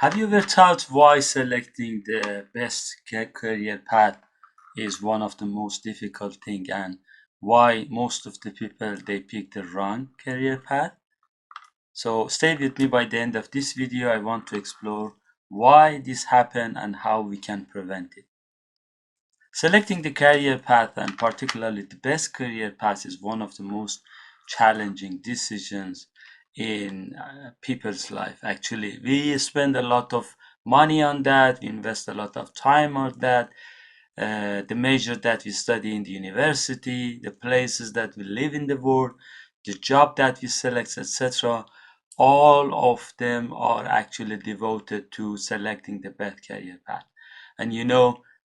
Have you ever thought why selecting the best career path is one of the most difficult thing and why most of the people they pick the wrong career path? So stay with me. By the end of this video, I want to explore why this happened and how we can prevent it. Selecting the career path, and particularly the best career path, is one of the most challenging decisions in people's life. Actually, we spend a lot of money on that, we invest a lot of time on that. The major that we study in the university, the places that we live in the world, the job that we select, etc. All of them are actually devoted to selecting the best career path. And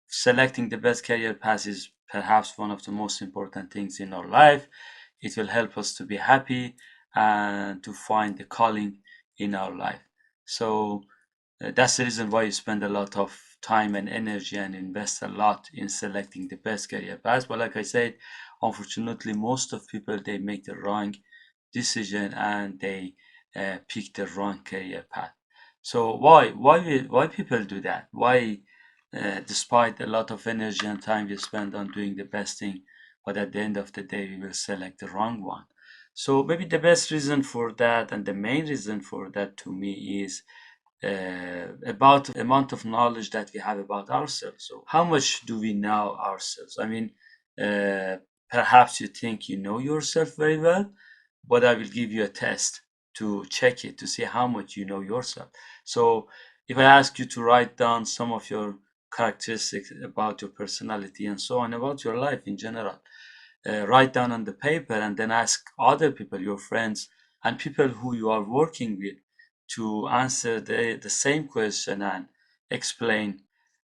selecting the best career path is perhaps one of the most important things in our life. It will help us to be happy and to find the calling in our life. So that's the reason why you spend a lot of time and energy and invest a lot in selecting the best career path. But like I said, unfortunately, most of people they make the wrong decision and they pick the wrong career path. So why people do that? Why, despite a lot of energy and time we spend on doing the best thing, but at the end of the day we will select the wrong one? So maybe the best reason for that and the main reason for that to me is about the amount of knowledge that we have about ourselves. So how much do we know ourselves? I mean, uh, perhaps you think you know yourself very well, but I will give you a test to check it to see how much you know yourself. So if I ask you to write down some of your characteristics about your personality and so on, about your life in general, write down on the paper and then ask other people, your friends and people who you are working with, to answer the same question and explain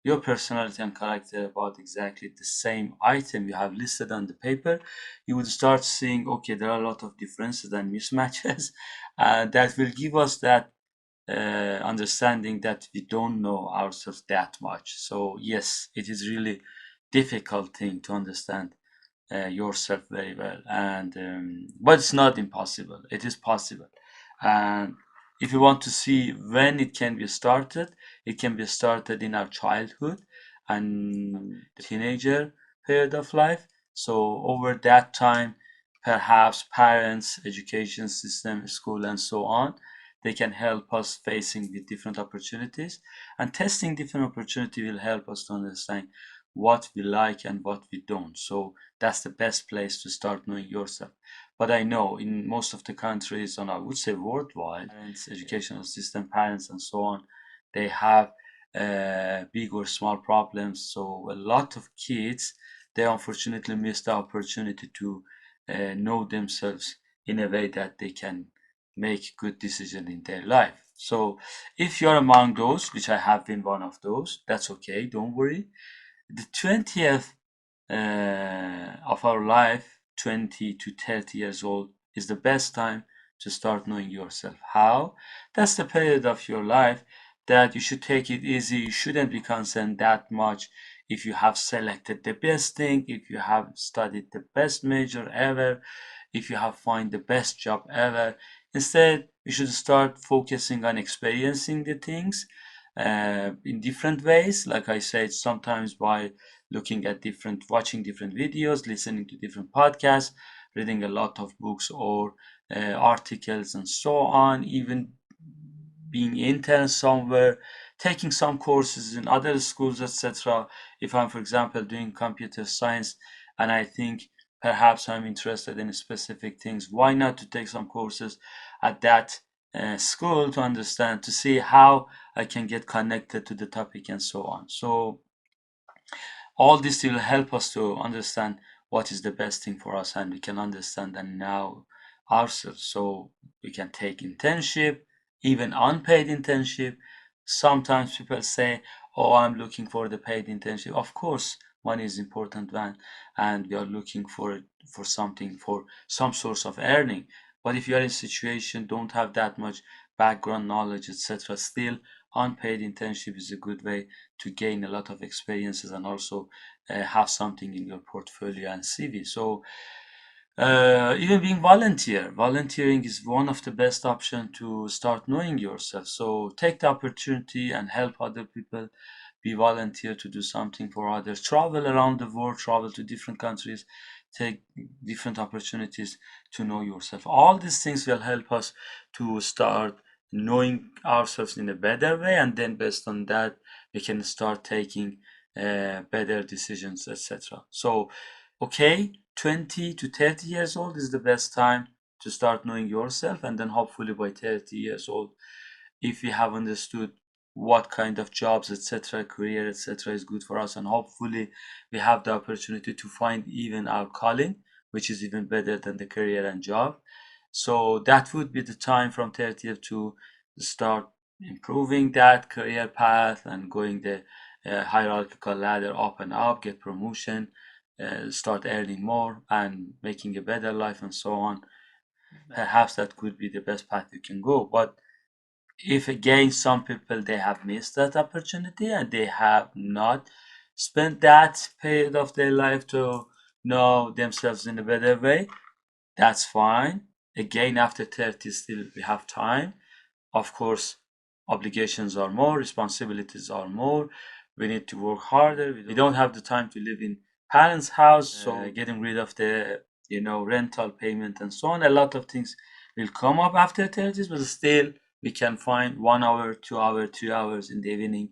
your personality and character about exactly the same item you have listed on the paper, you would start seeing, okay, there are a lot of differences and mismatches. That will give us that understanding that we don't know ourselves that much. So yes, it is really difficult thing to understand yourself very well, and but it's not impossible. It is possible, and if you want to see when it can be started, it can be started in our childhood and the teenager period of life. So over that time, perhaps parents, education system, school, and so on, they can help us facing with different opportunities, and testing different opportunity will help us to understand what we like and what we don't. So that's the best place to start knowing yourself. But I know in most of the countries, and I would say worldwide, parents, educational system, parents, and so on, they have big or small problems. So a lot of kids, they unfortunately miss the opportunity to know themselves in a way that they can make good decision in their life. So if you're among those, which I have been one of those, that's okay. Don't worry. The 20th of our life, 20 to 30 years old, is the best time to start knowing yourself. How? That's the period of your life that you should take it easy. You shouldn't be concerned that much if you have selected the best thing, if you have studied the best major ever, if you have found the best job ever. Instead, you should start focusing on experiencing the things in different ways. Like I said, sometimes by looking at watching different videos, listening to different podcasts, reading a lot of books or articles and so on, even being intern somewhere, taking some courses in other schools, etc. If I'm, for example, doing computer science and I think perhaps I'm interested in specific things, why not to take some courses at that school to understand, to see how I can get connected to the topic and so on. So all this will help us to understand what is the best thing for us, and we can understand and know ourselves. So we can take internship, even unpaid internship. Sometimes people say, oh, I'm looking for the paid internship. Of course, money is important one, and we are looking for something, for some source of earning. But if you are in a situation, don't have that much background knowledge, etc., still unpaid internship is a good way to gain a lot of experiences and also have something in your portfolio and CV. So Even being volunteering is one of the best option to start knowing yourself. So take the opportunity and help other people. Be volunteer to do something for others. Travel around the world, travel to different countries, take different opportunities to know yourself. All these things will help us to start knowing ourselves in a better way, and then based on that, we can start taking better decisions, etc. So okay, 20 to 30 years old is the best time to start knowing yourself, and then hopefully by 30 years old, if we have understood what kind of jobs, etc., career, etc., is good for us, and hopefully we have the opportunity to find even our calling, which is even better than the career and job. So that would be the time from 30th to start improving that career path and going the hierarchical ladder up and up, get promotion, start earning more and making a better life and so on. Perhaps that could be the best path you can go. But if again some people they have missed that opportunity and they have not spent that period of their life to know themselves in a better way, that's fine. Again, after 30 still we have time. Of course, obligations are more, responsibilities are more. We need to work harder. We don't have the time to live in parents' house, so getting rid of the rental payment and so on. A lot of things will come up after 30s, but still we can find 1 hour, 2 hour, 3 hours in the evening,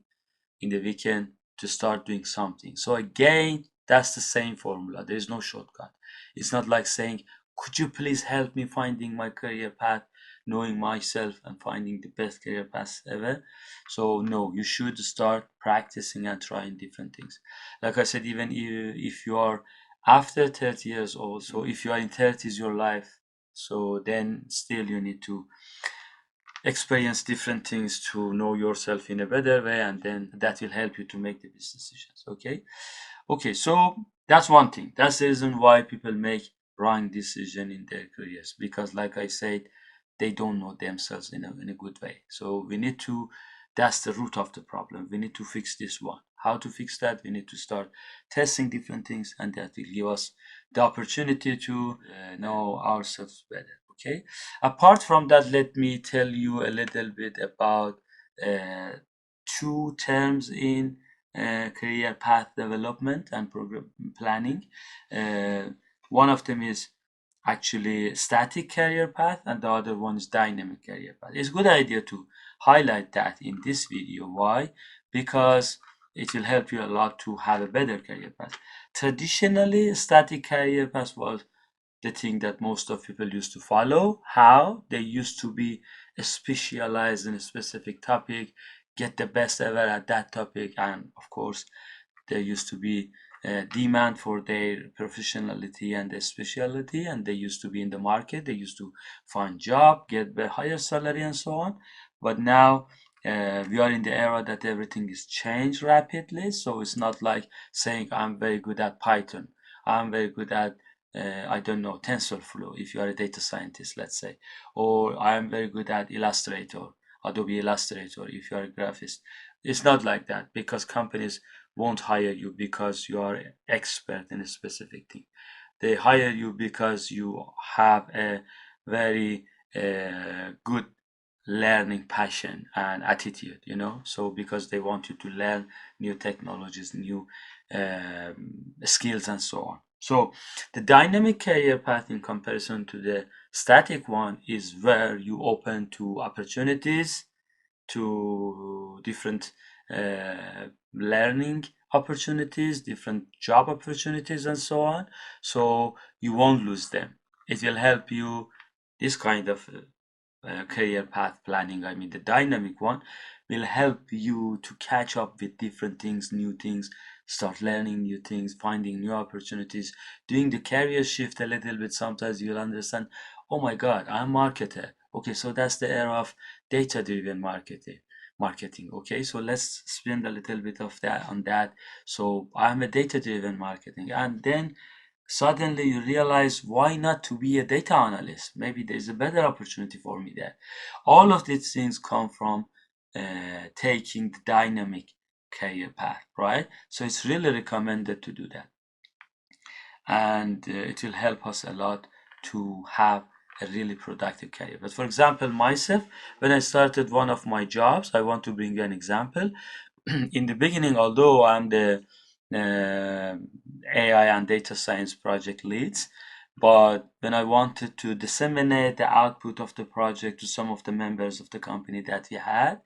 in the weekend, to start doing something. So again, that's the same formula. There is no shortcut. It's not like saying, could you please help me finding my career path, knowing myself and finding the best career path ever. So no, you should start practicing and trying different things. Like I said, even if you are after 30 years old, so if you are in 30s your life, so then still you need to experience different things to know yourself in a better way, and then that will help you to make the best decisions. Okay, so that's one thing. That's the reason why people make wrong decision in their careers, because like I said, they don't know themselves in a good way. So we need to, that's the root of the problem. We need to fix this one. How to fix that? We need to start testing different things, and that will give us the opportunity to know ourselves better. Okay, apart from that, let me tell you a little bit about uh, two terms in career path development and program planning. Uh, One of them is actually static career path, and the other one is dynamic career path. It's a good idea to highlight that in this video. Why? Because it will help you a lot to have a better career path. Traditionally, static career path was the thing that most of people used to follow. How? They used to be specialized in a specific topic, get the best ever at that topic, and of course there used to be a demand for their professionality and their specialty, and they used to be in the market. They used to find job, get a higher salary and so on. But now we are in the era that everything is changed rapidly, so it's not like saying I'm very good at Python, I'm very good at I don't know, TensorFlow, if you are a data scientist, let's say, or I am very good at Illustrator, Adobe Illustrator, if you are a graphist. It's not like that, because companies won't hire you because you are an expert in a specific thing. They hire you because you have a very good learning passion and attitude, so because they want you to learn new technologies, new skills and so on. So the dynamic career path in comparison to the static one is where you open to opportunities, to different learning opportunities, different job opportunities and so on, so you won't lose them. It will help you, this kind of career path planning, I mean the dynamic one, will help you to catch up with different things, new things, start learning new things, finding new opportunities, doing the career shift a little bit. Sometimes you'll understand, oh my god, I'm a marketer. Okay, so that's the era of data driven marketing. Okay, so let's spend a little bit of that on that. So I'm a data driven marketing, and then suddenly you realize, why not to be a data analyst? Maybe there's a better opportunity for me there. All of these things come from taking the dynamic career path, right? So it's really recommended to do that, and it will help us a lot to have a really productive career. But for example, myself, when I started one of my jobs, I want to bring you an example. In the beginning, although I'm the AI and data science project leads, but when I wanted to disseminate the output of the project to some of the members of the company that we had,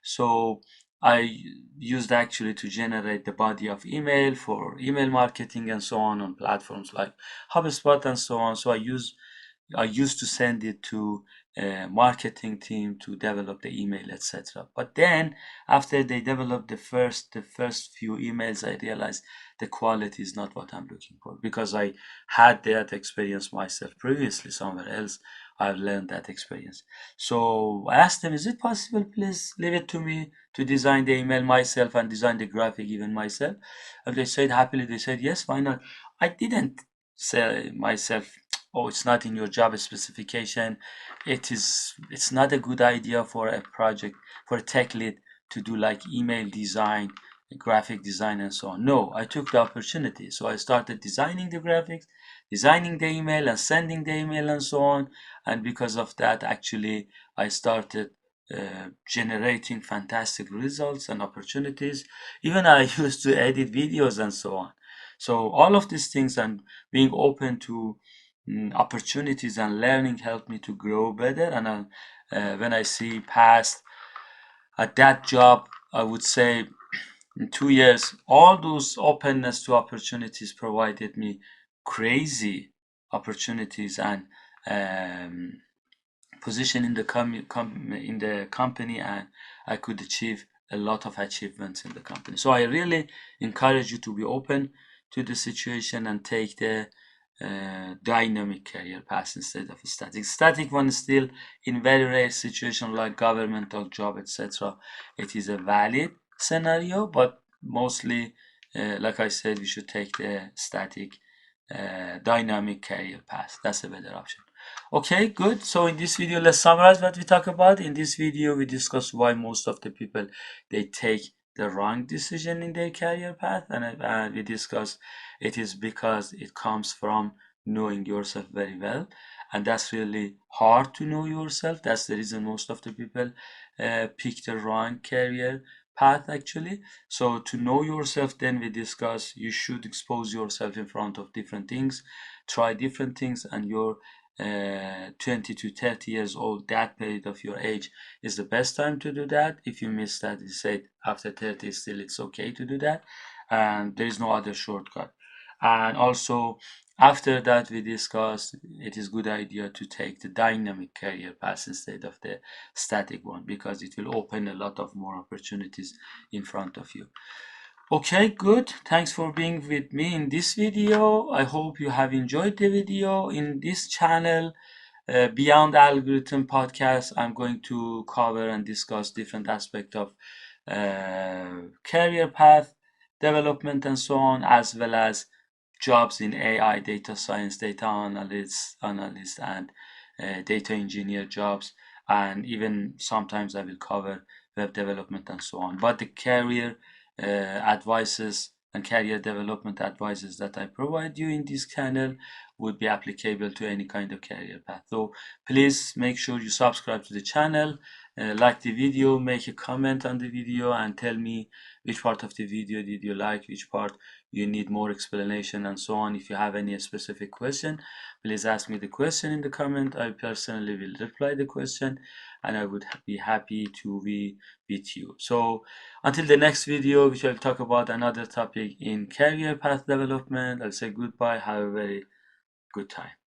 so I used actually to generate the body of email for email marketing and so on platforms like HubSpot and so on. So I used to send it to a marketing team to develop the email, etc. But then after they developed the first few emails, I realized the quality is not what I'm looking for, because I had that experience myself previously somewhere else. I've learned that experience. So I asked them, is it possible, please leave it to me to design the email myself and design the graphic even myself? And they said happily, they said, yes, why not? I didn't say myself, oh, it's not in your job specification. It's not a good idea for a project, for a tech lead to do like email design, graphic design and so on. No, I took the opportunity. So I started designing the graphics, designing the email and sending the email and so on. And because of that, actually, I started generating fantastic results and opportunities. Even I used to edit videos and so on. So all of these things and being open to opportunities and learning helped me to grow better. And when I see past at that job, I would say in 2 years, all those openness to opportunities provided me crazy opportunities and um, position in the company, and I could achieve a lot of achievements in the company. So I really encourage you to be open to the situation and take the dynamic career path instead of a static. Static one still in very rare situation like governmental job, etc. It is a valid scenario, but mostly, like I said, we should take the static dynamic career path. That's a better option. Okay, good. So in this video, let's summarize what we talk about. In this video, we discuss why most of the people, they take the wrong decision in their career path, and we discuss it is because it comes from knowing yourself very well, and that's really hard to know yourself. That's the reason most of the people pick the wrong career path actually. So to know yourself, then we discuss you should expose yourself in front of different things, try different things, and your 20 to 30 years old, that period of your age is the best time to do that. If you miss that, you said after 30 still it's okay to do that, and there is no other shortcut. And also after that, we discussed it is good idea to take the dynamic career path instead of the static one, because it will open a lot of more opportunities in front of you. Okay, good. Thanks for being with me in this video. I hope you have enjoyed the video. In this channel, Beyond Algorithm podcast, I'm going to cover and discuss different aspects of career path development and so on, as well as jobs in AI, data science, data analyst and data engineer jobs. And even sometimes I will cover web development and so on. But the career advices and career development advices that I provide you in this channel would be applicable to any kind of career path. So please make sure you subscribe to the channel, like the video, make a comment on the video, and tell me which part of the video did you like, which part you need more explanation and so on. If you have any specific question, please ask me the question in the comment. I personally will reply the question, and I would be happy to be with you. So until the next video, which I'll talk about another topic in career path development, I'll say goodbye. Have a very good time.